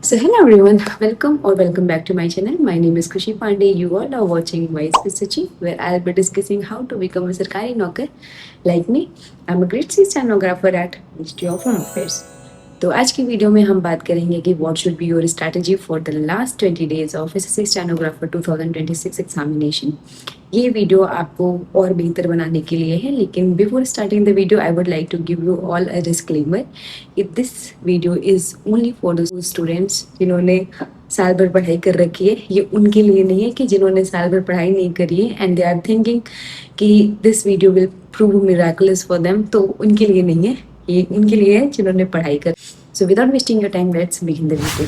So hello everyone, welcome or welcome back to my channel. My name is Khushi Pandey. You all are watching Wise with Sachi, where I'll be discussing how to become a Sarkari Naukar. Like me, I'm a grade 6 stenographer at Ministry of Home Affairs. तो आज की video में हम बात करेंगे कि what should be your strategy for the last 20 days of SSC stenographer 2026 examination. ये video आपको और बेहतर बनाने के लिए है, लेकिन before starting the video I would like to give you all a disclaimer. If this video is only for the students जिन्होंने साल भर पढ़ाई कर रखी है। ये उनके लिए नहीं है कि जिन्होंने साल भर पढ़ाई नहीं करी है एंड दे आर थिंकिंग कि this video will prove miraculous for them. तो उनके लिए नहीं है, ये उनके लिए है जिन्होंने पढ़ाई कर। So without wasting your time let's begin the video.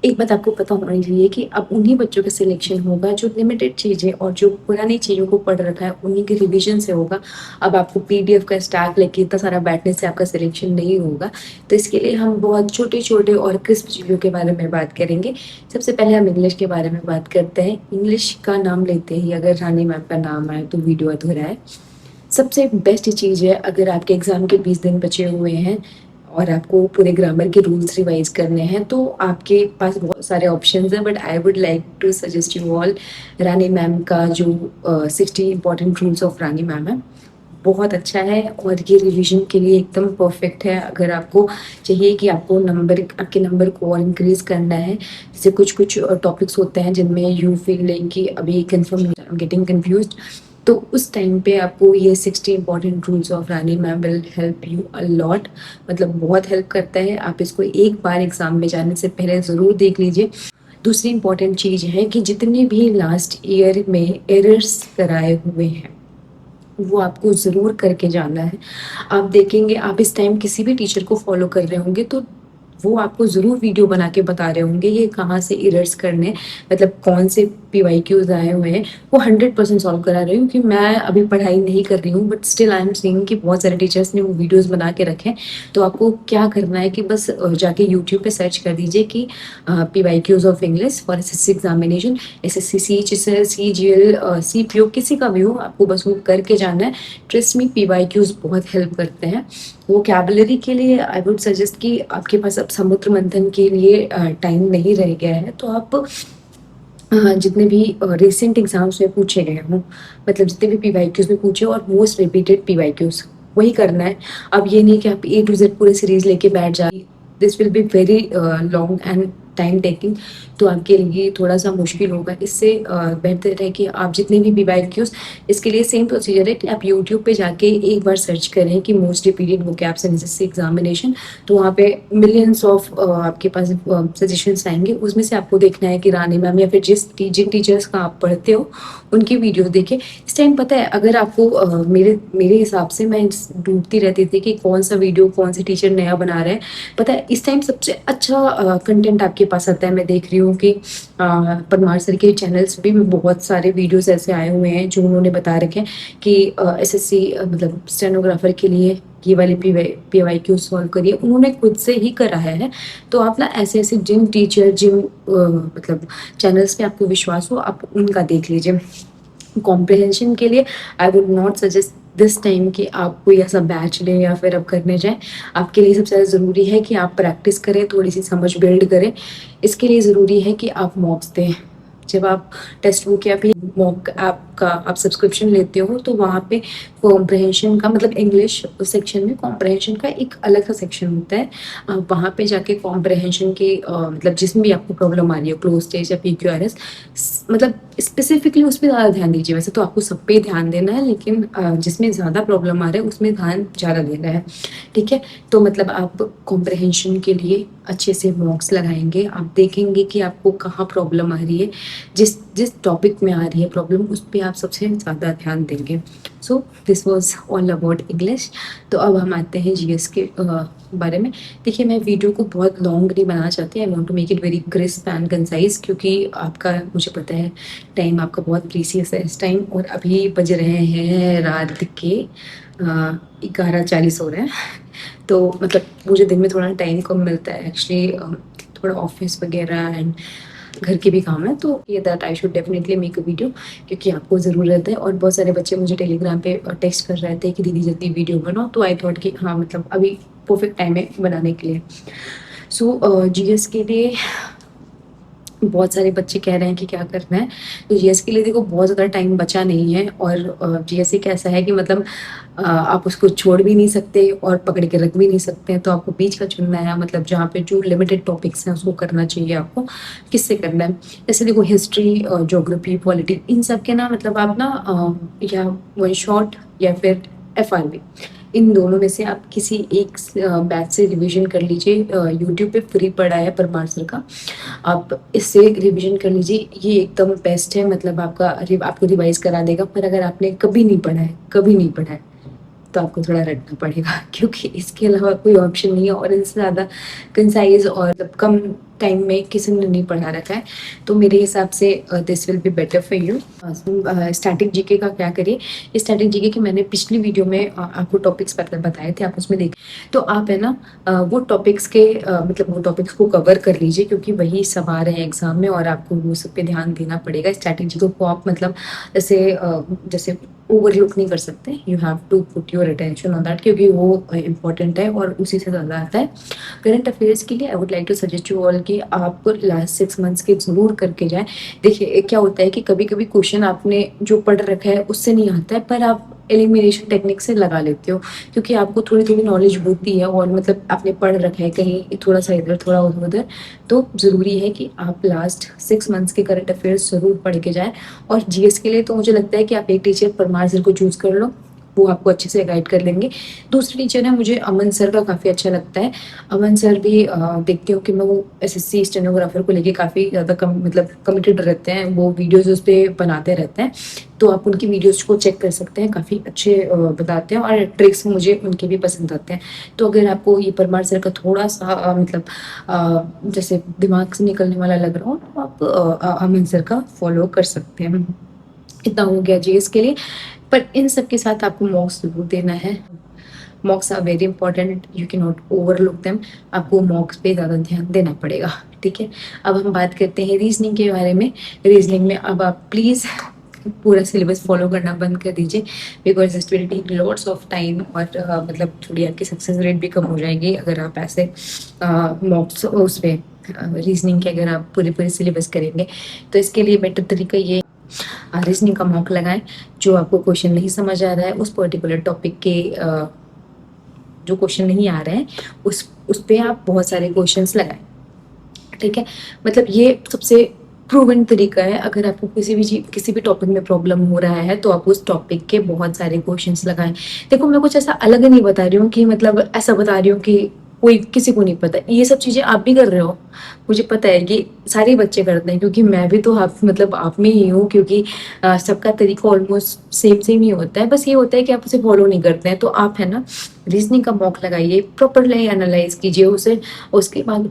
एक बात आपको पता होनी चाहिए कि अब उन्हीं बच्चों का सिलेक्शन होगा जो लिमिटेड चीज़ें और जो पुरानी चीज़ों को पढ़ रखा है उन्हीं के रिवीजन से होगा। अब आपको पीडीएफ का स्टैक लेके इतना सारा बैठने से आपका सिलेक्शन नहीं होगा। तो इसके लिए हम बहुत छोटे छोटे और क्रिस्प चीज़ों के बारे में बात करेंगे। सबसे पहले हम इंग्लिश के बारे में बात करते हैं। इंग्लिश का नाम लेते ही अगर रानी मैम का नाम आए तो वीडियो अधूरा है। सबसे बेस्ट चीज़ है, अगर आपके एग्ज़ाम के 20 दिन बचे हुए हैं और आपको पूरे ग्रामर के रूल्स रिवाइज करने हैं तो आपके पास बहुत सारे ऑप्शंस हैं, but I would like to suggest you all Rani ma'am का जो 60 important rules of Rani ma'am है, बहुत अच्छा है और ये रिवीजन के लिए एकदम परफेक्ट है। अगर आपको चाहिए कि आपको आपके नंबर को और इंक्रीज करना है, जैसे कुछ कुछ टॉपिक्स होते हैं जिनमें यू फील लाइक कि अभी कंफर्म गेटिंग कंफ्यूज्ड, तो उस टाइम पे आपको ये 60 important rules of Rani ma'am will help you a lot. मतलब बहुत हेल्प करता है। आप इसको एक बार एग्जाम में जाने से पहले ज़रूर देख लीजिए। दूसरी इंपॉर्टेंट चीज़ है कि जितने भी लास्ट ईयर में एरर्स कराए हुए हैं वो आपको ज़रूर करके जाना है। आप देखेंगे, आप इस टाइम किसी भी टीचर को फॉलो कर रहे होंगे तो वो आपको ज़रूर वीडियो बना के बता रहे होंगे ये कहाँ से एरर्स करने, मतलब कौन से पीवाईक्यूज आए हुए हैं, वो 100% सॉल्व करा रही हूँ। क्योंकि मैं अभी पढ़ाई नहीं कर रही हूँ, but still I am seeing कि बहुत सारे टीचर्स ने वो वीडियोस बना के रखे हैं। तो आपको क्या करना है कि बस जाके यूट्यूब पे सर्च कर दीजिए कि PYQs of English for SSC examination, SSC CGL CPO किसी का भी हो, आपको बस वो करके जाना है। ट्रस्ट मी, पीवाईक्यूज बहुत हेल्प करते हैं। वोकैबुलरी के लिए आई वुड सजेस्ट कि आपके पास अब समुद्र मंथन के लिए टाइम नहीं रह गया है, तो आप जितने भी रिसेंट एग्जाम्स में पूछे गए हों, मतलब जितने भी पीवाईक्यूज में पूछे और मोस्ट रिपीटेड पीवाईक्यूज, वही करना है। अब ये नहीं कि आप A to Z पूरे सीरीज लेके बैठ जाए, this will be very long and time taking, तो आपके लिए थोड़ा सा मुश्किल होगा। इससे बेहतर है कि आप जितने भी पीवाईक्यूज, इसके लिए सेम प्रोसीजर है कि आप यूट्यूब पे जाके एक बार सर्च करें कि मोस्ट रिपीटेड वोकैब्स इन एसएससी एग्जामिनेशन, तो वहाँ पे मिलियंस ऑफ आपके पास सजेशंस आएंगे। उसमें से आपको देखना है कि रानी मैम या फिर जिन टीचर्स का आप पढ़ते हो उनकी वीडियो देखें। इस टाइम पता है, अगर आपको मेरे हिसाब से मैं ढूंढती रहती थी कि कौन सा वीडियो कौन से टीचर नया बना रहे हैं। पता है, इस टाइम सबसे अच्छा कंटेंट आपके पास आता है। मैं देख रही हूँ कि परमार सर के चैनल्स पे भी बहुत सारे वीडियोस ऐसे आए हुए हैं जो उन्होंने बता रखे हैं कि एसएससी मतलब स्टेनोग्राफर के लिए ये वाले पीवाईक्यू सॉल्व करिए। उन्होंने खुद से ही कराया है। तो आप ना ऐसे ऐसे जिन टीचर जिन मतलब चैनल्स पे आपको विश्वास हो, आप उनका देख लीजिए। कॉम्प्रिहेंशन के लिए I would not suggest this time कि आप कोई ऐसा बैच लें या फिर अब करने जाएं। आपके लिए सबसे ज़्यादा ज़रूरी है कि आप प्रैक्टिस करें, थोड़ी सी समझ बिल्ड करें। इसके लिए ज़रूरी है कि आप मॉक्स दें। जब आप टेक्स्ट बुक या फिर मॉक ऐप का आप सब्सक्रिप्शन लेते हो तो वहाँ पे कॉम्प्रहेंशन का मतलब इंग्लिश सेक्शन में कॉम्प्रहेंशन का एक अलग सा सेक्शन होता है। वहाँ पे जाके कॉम्प्रहेंशन के मतलब जिसमें भी आपको प्रॉब्लम आ रही है, क्लोज स्टेज या PQRS, मतलब स्पेसिफिकली उस पर ज़्यादा ध्यान दीजिए। वैसे तो आपको सब पे ध्यान देना है, लेकिन जिसमें ज़्यादा प्रॉब्लम आ रहा है उसमें ध्यान ज़्यादा देना है। ठीक है, तो मतलब आप कॉम्प्रहेंशन के लिए अच्छे से मॉक्स लगाएंगे। आप देखेंगे कि आपको कहाँ प्रॉब्लम आ रही है, जिस जिस टॉपिक में आ रही है प्रॉब्लम उस पर आप सबसे ज़्यादा ध्यान देंगे। So this was all about English. तो अब हम आते हैं GS के बारे में। देखिए, मैं वीडियो को बहुत लॉन्ग नहीं बनाना चाहती। I want to make it very crisp and concise, क्योंकि आपका मुझे पता है टाइम आपका बहुत प्रीसियस है इस टाइम, और अभी बज रहे हैं रात के 11:40 हो रहे हैं। तो मतलब मुझे दिन में थोड़ा टाइम कम मिलता है एक्चुअली, थोड़ा ऑफिस वगैरह एंड घर के भी काम है। तो ये that I should definitely make a video, क्योंकि आपको ज़रूरत है। और बहुत सारे बच्चे मुझे टेलीग्राम पे टेक्स्ट कर रहे थे कि दीदी जल्दी वीडियो बनाओ, तो आई थॉट कि हाँ मतलब अभी परफेक्ट टाइम है बनाने के लिए। सो जीएस के लिए बहुत सारे बच्चे कह रहे हैं कि क्या करना है। तो जीएस के लिए देखो बहुत ज़्यादा टाइम बचा नहीं है, और जीएस एक ऐसा है कि मतलब आप उसको छोड़ भी नहीं सकते और पकड़ के रख भी नहीं सकते हैं। तो आपको बीच का चुनना है, मतलब जहाँ पे जो लिमिटेड टॉपिक्स हैं उसको करना चाहिए आपको। किससे करना है, जैसे देखो हिस्ट्री, ज्योग्राफी, पॉलिटी, इन सब के ना मतलब आप ना या वन शॉट या फिर एफआरबी, इन दोनों में से आप किसी एक बैच से रिवीजन कर लीजिए। यूट्यूब पे फ्री पड़ा है परमार सर का, आप इससे रिवीजन कर लीजिए। ये एकदम बेस्ट है, मतलब आपको रिवाइज करा देगा। पर अगर आपने कभी नहीं पढ़ा है, कभी नहीं पढ़ा है, तो आपको थोड़ा रटना पड़ेगा क्योंकि इसके अलावा कोई ऑप्शन नहीं है। और इनसे ज़्यादा कंसाइज और मतलब कम टाइम में किसी ने नहीं पढ़ा रखा है। तो मेरे हिसाब से this will be better for you. Static GK का क्या करिए, स्टैटिक जीके के मैंने पिछली वीडियो में आपको टॉपिक्स बताए थे, आप उसमें देख। तो आप है ना वो टॉपिक्स के मतलब वो टॉपिक्स को कवर कर लीजिए, क्योंकि वही सब आ रहे हैं एग्जाम में और आपको वो सब पे ध्यान देना पड़ेगा। स्टैटिक जीके को आप मतलब जैसे ओवरलुक नहीं कर सकते। You have to put your attention on that, क्योंकि वो इम्पोर्टेंट है और उसी से ज़्यादा आता है। करंट अफेयर्स के लिए I would like to suggest you all कि आप लास्ट 6 मंथ्स के जरूर करके जाएं। देखिए क्या होता है कि कभी कभी क्वेश्चन आपने जो पढ़ रखा है उससे नहीं आता है, पर आप एलिमिनेशन टेक्निक से लगा लेते हो, क्योंकि आपको थोड़ी थोड़ी नॉलेज होती है और मतलब आपने पढ़ रखा है कहीं थोड़ा सा इधर थोड़ा उधर। तो ज़रूरी है कि आप लास्ट 6 मंथ्स के करंट अफेयर्स जरूर पढ़ के जाएं। और जीएस के लिए तो मुझे लगता है कि आप एक टीचर परमार सर को चूज कर लो, वो आपको अच्छे से गाइड कर लेंगे। दूसरे टीचर है मुझे अमन सर का काफ़ी अच्छा लगता है। अमन सर भी देखती हूँ कि मैं वो एसएससी स्टेनोग्राफर को लेके काफ़ी ज़्यादा मतलब कमिटेड रहते हैं, वो वीडियोज उस पर बनाते रहते हैं। तो आप उनकी वीडियोज को चेक कर सकते हैं, काफ़ी अच्छे बताते हैं और ट्रिक्स मुझे उनके भी पसंद आते हैं। तो अगर आपको ये परमार सर का थोड़ा सा मतलब जैसे दिमाग से निकलने वाला लग रहा हो, तो आप अमन सर का फॉलो कर सकते हैं। इतना हो गया जीएस के लिए। पर इन सब के साथ आपको मॉक्स जरूर देना है। Mocks are very important, you can not overlook them. आपको मॉक्स पे ज़्यादा ध्यान देना पड़ेगा, ठीक है। अब हम बात करते हैं रीजनिंग के बारे में। रीजनिंग में अब आप प्लीज़ पूरा सिलेबस फॉलो करना बंद कर दीजिए, because it will take lots of time. और मतलब थोड़ी आपकी सक्सेस रेट भी कम हो जाएगी अगर आप ऐसे मॉक्स उस पर रीजनिंग के अगर आप पूरे पूरे सिलेबस करेंगे। तो इसके लिए बेटर तरीका ये रीजनिंग का मॉक लगाएं। जो आपको क्वेश्चन नहीं समझ आ रहा है उस पर्टिकुलर टॉपिक के जो क्वेश्चन नहीं आ रहे हैं उस पे आप बहुत सारे क्वेश्चंस लगाएं, ठीक है। मतलब ये सबसे प्रूवन तरीका है। अगर आपको किसी भी टॉपिक में प्रॉब्लम हो रहा है तो आप उस टॉपिक के बहुत सारे क्वेश्चंस लगाएं। देखो मैं कुछ ऐसा अलग नहीं बता रही हूँ कि मतलब ऐसा बता रही हूँ कि कोई किसी को नहीं पता। ये सब चीजें आप भी कर रहे हो, मुझे पता है कि सारे बच्चे करते हैं, क्योंकि मैं भी तो आप मतलब आप में ही हूँ। क्योंकि सबका तरीका ऑलमोस्ट सेम सेम ही होता है, बस ये होता है कि आप उसे फॉलो नहीं करते हैं। तो आप है ना रीजनिंग का मॉक लगाइए, प्रॉपरली एनालाइज कीजिए उसे। उसके बाद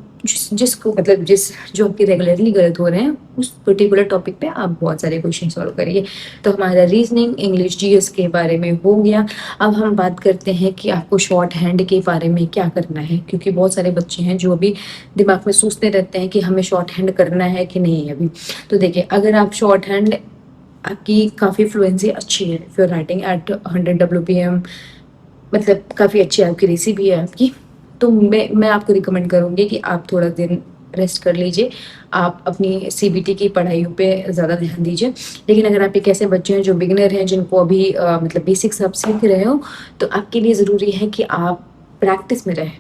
जिसको मतलब जो आपके रेगुलरली गलत हो रहे हैं उस पर्टिकुलर टॉपिक पे आप बहुत सारे क्वेश्चन सॉल्व करिए। तो हमारा रीजनिंग इंग्लिश जीएस के बारे में हो गया। अब हम बात करते हैं कि आपको शॉर्ट हैंड के बारे में क्या करना है, क्योंकि बहुत सारे बच्चे हैं जो अभी दिमाग में सोचते रहते हैं कि हमें शॉर्ट हैंड करना है कि नहीं अभी। तो देखिए अगर आप शॉर्ट हैंड आपकी काफ़ी फ्लुएंसी अच्छी है, if you are writing at 100 WPM, मतलब काफ़ी अच्छी आपकी रेसिपी है आपकी, तो मैं आपको रिकमेंड करूँगी कि आप थोड़ा दिन रेस्ट कर लीजिए। आप अपनी सीबीटी की पढ़ाइयों पे ज़्यादा ध्यान दीजिए। लेकिन अगर आप एक ऐसे बच्चे हैं जो बिगिनर हैं, जिनको अभी मतलब बेसिक्स आप सीख रहे हो, तो आपके लिए ज़रूरी है कि आप प्रैक्टिस में रहें।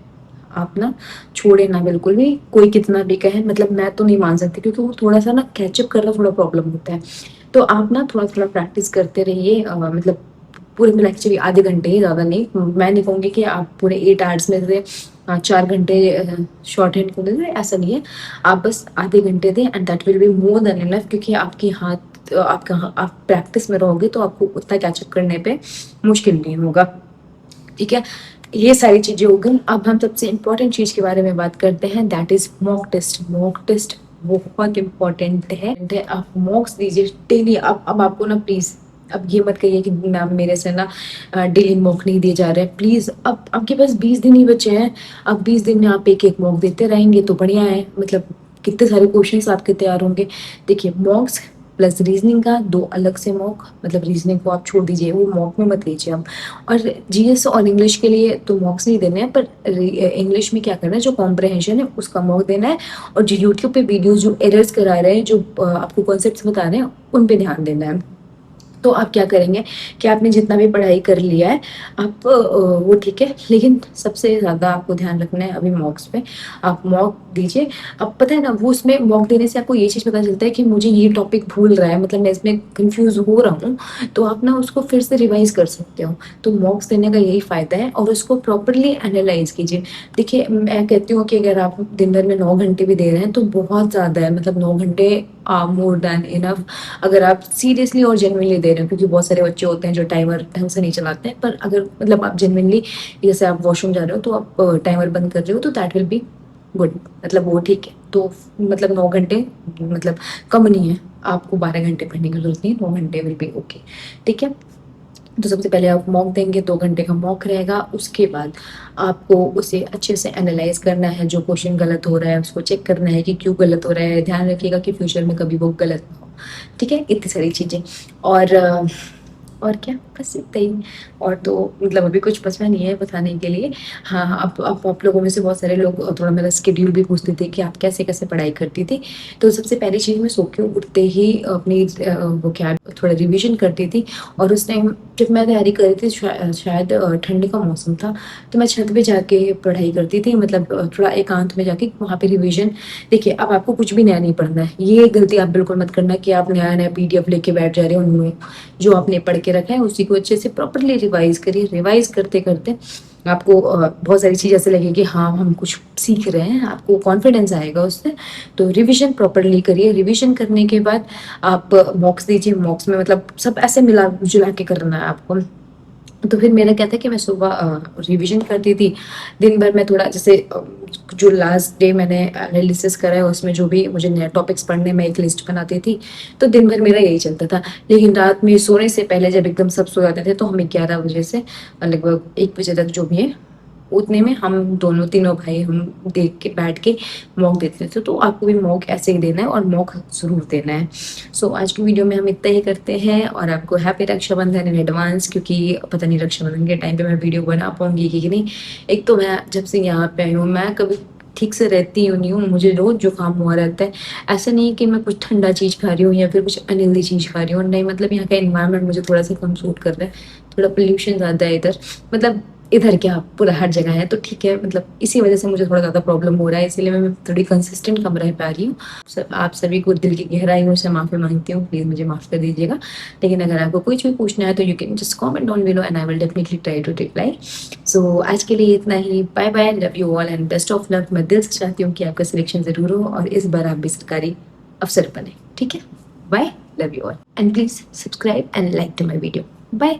आप ना छोड़े ना बिल्कुल भी, कोई कितना भी कहे। मतलब मैं तो नहीं मान सकती, क्योंकि वो थोड़ा सा ना कैचअप करना थोड़ा प्रॉब्लम होता है। तो आप ना थोड़ा थोड़ा प्रैक्टिस करते रहिए। मतलब पूरे में एक्चुअली आधे घंटे ही, ज़्यादा नहीं। मैं नहीं कहूँगी कि आप पूरे 8 आवर्स में से 4 घंटे शॉर्ट हैंड को दे दें, ऐसा नहीं है। आप बस आधे घंटे दें and that will be more than enough, क्योंकि आप प्रैक्टिस में रहोगे तो आपको उतना कैचअप करने पे मुश्किल नहीं होगा, ठीक है। ये सारी चीजें हो गई। अब हम सबसे इम्पोर्टेंट चीज के बारे में बात करते हैं, that is mock test. Mock test बहुत इम्पोर्टेंट है। आप मॉक्स दीजिए डेली। अब आपको ना प्लीज अब ये मत कहिए कि मैम मेरे से ना डेली मॉक नहीं दिए जा रहे हैं, प्लीज। अब आपके पास 20 दिन ही बचे हैं। अब 20 दिन में आप एक एक मॉक देते रहेंगे तो बढ़िया है। मतलब कितने सारे क्वेश्चंस आपके तैयार होंगे। देखिए मॉक्स प्लस रीजनिंग का 2 अलग से मॉक, मतलब रीजनिंग को आप छोड़ दीजिए, वो मॉक में मत लीजिए आप। और जीएस और इंग्लिश के लिए तो मॉक्स नहीं देने हैं, पर इंग्लिश में क्या करना है, जो कॉम्प्रहेंशन है उसका मॉक देना है, और जो यूट्यूब पे वीडियोस जो एरर्स करा रहे हैं, जो आपको कॉन्सेप्ट्स बता रहे हैं, उन पे ध्यान देना है। तो आप क्या करेंगे कि आपने जितना भी पढ़ाई कर लिया है आप वो ठीक है, लेकिन सबसे ज़्यादा आपको ध्यान रखना है अभी मॉक्स पे। आप मॉक दीजिए। अब पता है ना, वो उसमें मॉक देने से आपको ये चीज़ पता चलता है कि मुझे ये टॉपिक भूल रहा है, मतलब मैं इसमें कंफ्यूज हो रहा हूँ, तो आप ना उसको फिर से रिवाइज कर सकते हो। तो मॉक्स देने का यही फ़ायदा है, और उसको प्रॉपरली एनालाइज कीजिए। देखिए, मैं कहती हूँ कि अगर आप दिन भर में 9 घंटे भी दे रहे हैं तो बहुत ज़्यादा है, मतलब 9 घंटे मोर देन इनफ, अगर आप सीरियसली और जेन्युइनली दे रहे हो। क्योंकि बहुत सारे बच्चे होते हैं जो टाइमर ढंग से नहीं चलाते हैं, पर अगर मतलब आप जेन्युइनली, जैसे आप वॉशरूम जा रहे हो तो आप टाइमर बंद कर रहे हो, तो दैट विल बी गुड, मतलब वो ठीक है। तो मतलब 9 घंटे मतलब कम नहीं है, आपको 12 घंटे पढ़ने की जरूरत नहीं है, 9 घंटे विल बी ओके। ठीक है, तो सबसे पहले आप मॉक देंगे, 2 घंटे का मॉक रहेगा। उसके बाद आपको उसे अच्छे से एनालाइज करना है, जो क्वेश्चन गलत हो रहा है उसको चेक करना है कि क्यों गलत हो रहा है। ध्यान रखिएगा कि फ्यूचर में कभी वो गलत ना हो। ठीक है, इतनी सारी चीज़ें। और और क्या, बस इतना ही। और तो मतलब अभी कुछ बचा नहीं है बताने के लिए। हाँ हाँ, अब आप लोगों में से बहुत सारे लोग थोड़ा मेरा स्केड्यूल भी पूछते थे कि आप कैसे कैसे पढ़ाई करती थी। तो सबसे पहली चीज़, मैं सो के उठते ही अपनी वो क्या थोड़ा रिवीजन करती थी। और उस टाइम जब मैं तैयारी कर रही थी, शायद ठंड का मौसम था, तो मैं छत पे जाके पढ़ाई करती थी, मतलब थोड़ा एकांत में जाके वहाँ पे रिवीजन। देखिए, अब आपको कुछ भी नया नहीं पढ़ना है, ये गलती आप बिल्कुल मत करना कि आप नया नया पीडीएफ लेके बैठ जा रहे हो। नो, जो आपने पढ़ के रखा है उसी को अच्छे से प्रॉपरली रिवाइज करिए। रिवाइज करते करते आपको बहुत सारी चीज़ ऐसे लगेगी, हाँ हम कुछ सीख रहे हैं, आपको कॉन्फिडेंस आएगा उससे। तो रिवीजन प्रॉपरली करिए। रिवीजन करने के बाद आप मॉक्स दीजिए। मॉक्स में मतलब सब ऐसे मिला जुला के करना है आपको। तो फिर मेरा क्या था कि मैं सुबह रिवीजन करती थी, दिन भर में थोड़ा जैसे जो लास्ट डे मैंने एनालिसिस करा है उसमें जो भी मुझे नए टॉपिक्स पढ़ने में एक लिस्ट बनाती थी। तो दिन भर मेरा यही चलता था। लेकिन रात में सोने से पहले जब एकदम सब सो जाते थे, तो हम 11 बजे से लगभग 1 बजे तक जो भी है, उतने में हम दोनों तीनों भाई हम देख के बैठ के मॉक देते थे। तो आपको भी मॉक ऐसे ही देना है, और मॉक ज़रूर देना है। सो आज की वीडियो में हम इतना ही करते हैं, और आपको हैप्पी रक्षाबंधन इन एडवांस, क्योंकि पता नहीं रक्षाबंधन के टाइम पे मैं वीडियो बना पाऊंगी कि नहीं। एक तो मैं जब से यहाँ पे आई हूँ, मैं कभी ठीक से रहती हूँ नहीं हूँ, मुझे रोज जुकाम हुआ रहता है। ऐसा नहीं कि मैं कुछ ठंडा चीज़ खा रही हूँ या फिर कुछ अनहेल्दी चीज़ खा रही हूँ, नहीं, मतलब यहाँ का एनवायरनमेंट मुझे थोड़ा सा कम सूट कर रहा है। थोड़ा पोल्यूशन ज़्यादा है इधर, मतलब इधर क्या पूरा हर जगह है, तो ठीक है, मतलब इसी वजह से मुझे थोड़ा ज़्यादा प्रॉब्लम हो रहा है, इसीलिए मैं थोड़ी कंसिस्टेंट कम रह पा रही हूँ। आप सभी को दिल की गहराइयों से माफ़ी मांगती हूँ, प्लीज़ मुझे माफ़ कर दीजिएगा। लेकिन अगर आपको कुछ भी पूछना है तो you can just comment down below and I will definitely try to reply. So आज के लिए इतना ही। Bye bye, love you all and best of luck. मैं दिल से चाहती हूँ कि आपका सिलेक्शन ज़रूर हो, और इस बार आप भी सरकारी अफसर बने। ठीक है, bye, love you all and please subscribe and like to my video. Bye.